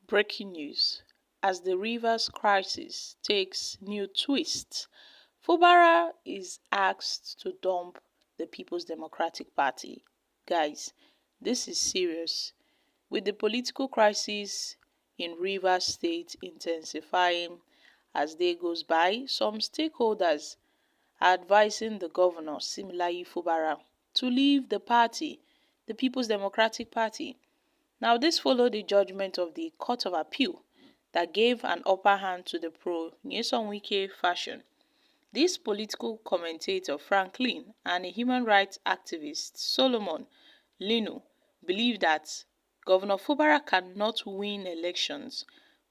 Breaking news. As the Rivers crisis takes new twists, Fubara is asked to dump the People's Democratic Party. Guys, this is serious. With the political crisis in Rivers State intensifying as day goes by, some stakeholders are advising the governor, similarly Fubara, to leave the party, the People's Democratic Party. Now, this followed the judgment of the Court of Appeal that gave an upper hand to the pro-Nyesom Wike faction. This political commentator, Franklin, and a human rights activist, Solomon Lino, believe that Governor Fubara cannot win elections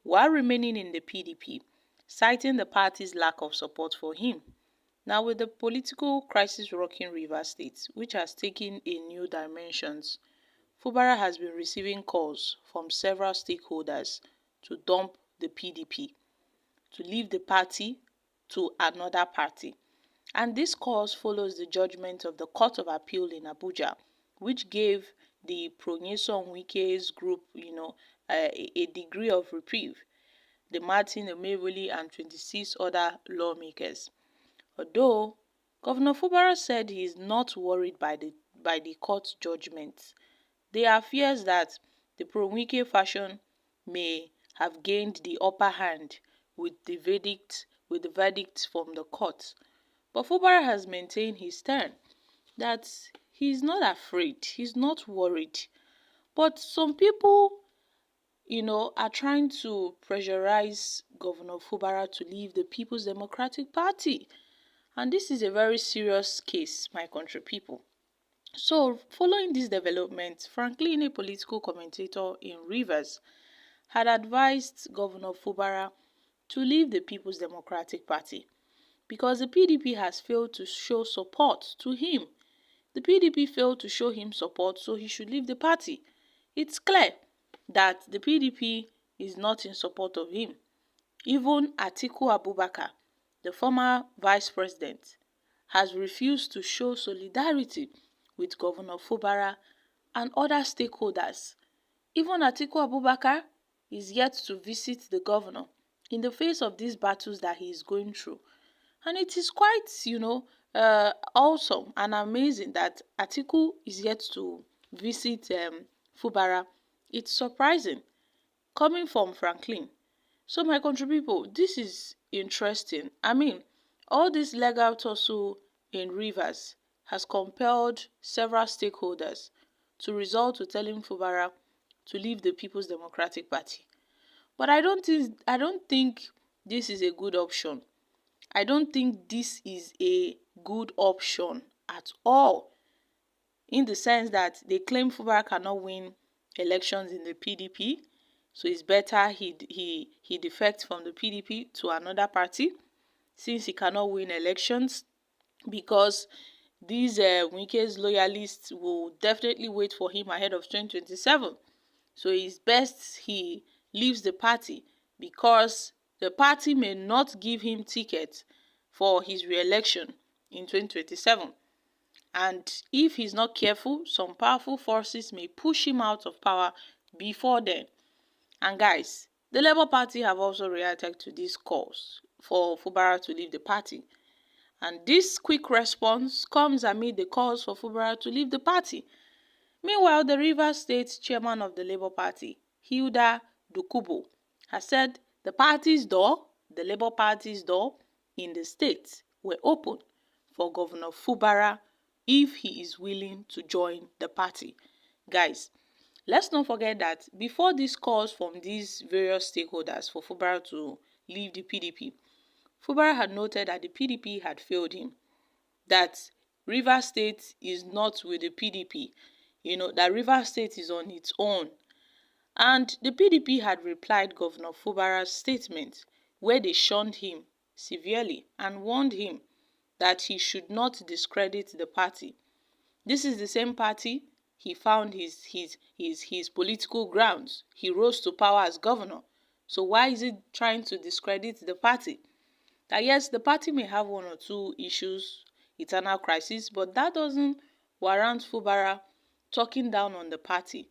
while remaining in the PDP, citing the party's lack of support for him. Now, with the political crisis rocking Rivers State, which has taken a new dimensions, Fubara has been receiving calls from several stakeholders to dump the PDP, to leave the party to another party. And this cause follows the judgment of the Court of Appeal in Abuja, which gave the pro-Nyesom Wike's group, a degree of reprieve, the Martin Emewoli and 26 other lawmakers. Although Governor Fubara said he is not worried by the court judgment, there are fears that the pro-Wike faction may have gained the upper hand with the verdict from the court. But Fubara has maintained his stand that he's not afraid, he's not worried. But some people, are trying to pressurize Governor Fubara to leave the People's Democratic Party. And this is a very serious case, my country people. So, following this development, Franklin, a political commentator in Rivers, had advised Governor Fubara to leave the People's Democratic Party because the PDP has failed to show support to him. The PDP failed to show him support, so he should leave the party. It's clear that the PDP is not in support of him. Even Atiku Abubakar, the former vice president, has refused to show solidarity with Governor Fubara and other stakeholders. Even Atiku Abubakar is yet to visit the governor in the face of these battles that he is going through. And it is quite, awesome and amazing that Atiku is yet to visit Fubara. It's surprising coming from Franklin. So my country people, this is interesting. I mean, all this legal tussle in Rivers has compelled several stakeholders to resort to telling Fubara to leave the People's Democratic Party. But I don't think this is a good option. I don't think this is a good option at all, in the sense that they claim Fubara cannot win elections in the PDP, so it's better he defects from the PDP to another party since he cannot win elections, because these Wike's loyalists will definitely wait for him ahead of 2027. So it's best he leaves the party because the party may not give him ticket for his re-election in 2027. And if he's not careful, some powerful forces may push him out of power before then. And guys, the Labour Party have also reacted to this calls for Fubara to leave the party. And this quick response comes amid the calls for Fubara to leave the party. Meanwhile, the Rivers State chairman of the Labour Party, Hilda Dukubo, has said the Labour Party's door in the state were open for Governor Fubara if he is willing to join the party. Guys, let's not forget that before these calls from these various stakeholders for Fubara to leave the PDP, Fubara had noted that the PDP had failed him, that Rivers State is not with the PDP, that Rivers State is on its own. And the PDP had replied Governor Fubara's statement, where they shunned him severely and warned him that he should not discredit the party. This is the same party he found his political grounds. He rose to power as governor. So why is he trying to discredit the party? That yes, the party may have one or two issues, internal crisis, but that doesn't warrant Fubara talking down on the party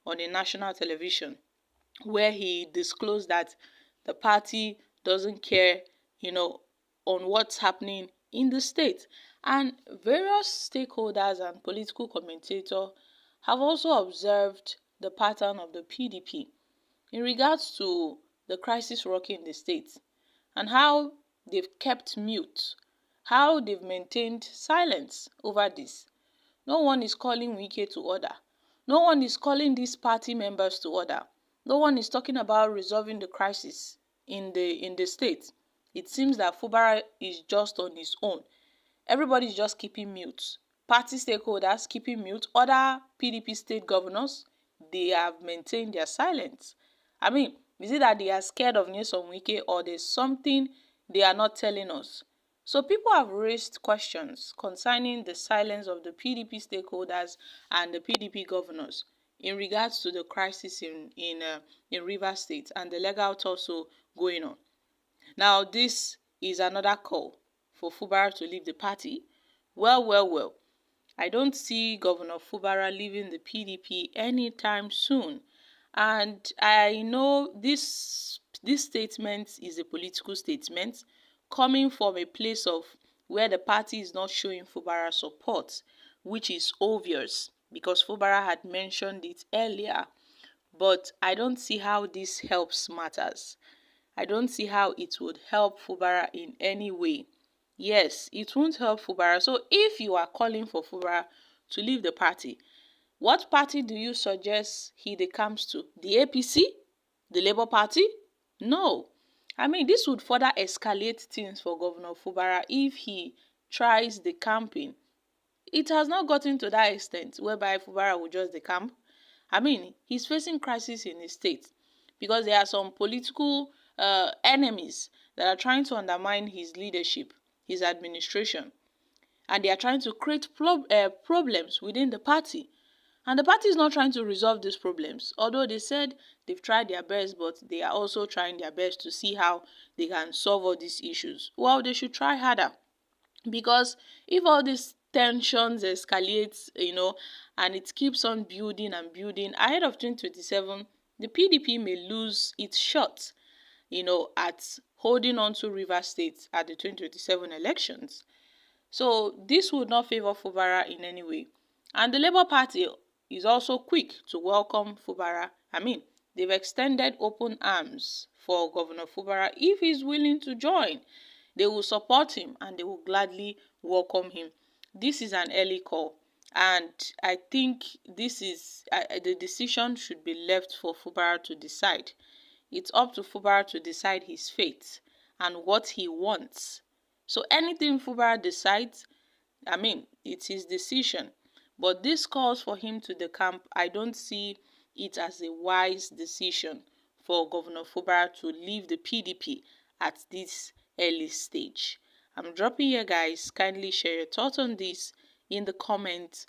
on a national television. where he disclosed that the party doesn't care, you know, on what's happening in the state. And various stakeholders and political commentators have also observed the pattern of the PDP in regards to the crisis rocking the state and how they've kept mute, how they've maintained silence over this. No one is calling Wike to order. No one is calling these party members to order. No one is talking about resolving the crisis in the state. It seems that Fubara is just on his own. Everybody is just keeping mute. Party stakeholders keeping mute. Other PDP state governors, they have maintained their silence. I mean, is it that they are scared of Nyesom Wike, or there's something they are not telling us? So people have raised questions concerning the silence of the PDP stakeholders and the PDP governors in regards to the crisis in Rivers State and the legal tussle going on. Now, this is another call for Fubara to leave the party. Well. I don't see Governor Fubara leaving the PDP anytime soon. And I know this statement is a political statement coming from a place of where the party is not showing Fubara support, which is obvious because Fubara had mentioned it earlier. But I don't see how this helps matters. I don't see how it would help Fubara in any way. Yes, it won't help Fubara. So if you are calling for Fubara to leave the party, what party do you suggest he comes to? The APC? The Labour Party? No. I mean, this would further escalate things for Governor Fubara if he tries the camping. It has not gotten to that extent whereby Fubara will just decamp. I mean, he's facing crisis in his state because there are some political enemies that are trying to undermine his leadership, his administration, and they are trying to create problems within the party. And the party is not trying to resolve these problems, although they said they've tried their best, but they are also trying their best to see how they can solve all these issues. Well, they should try harder, because if all these tensions escalates, and it keeps on building and building ahead of 2027, the PDP may lose its shot, at holding on to Rivers State at the 2027 elections. So this would not favor Fubara in any way. And the Labour Party is also quick to welcome Fubara. I mean, they've extended open arms for Governor Fubara if he's willing to join. They will support him and they will gladly welcome him. This is an early call, and I think this is the decision should be left for Fubara to decide. It's up to Fubara to decide his fate and what he wants. So anything Fubara decides, I mean, it's his decision. But this calls for him to the camp. I don't see it as a wise decision for Governor Fubara to leave the PDP at this early stage. I'm dropping here, guys. Kindly share your thoughts on this in the comments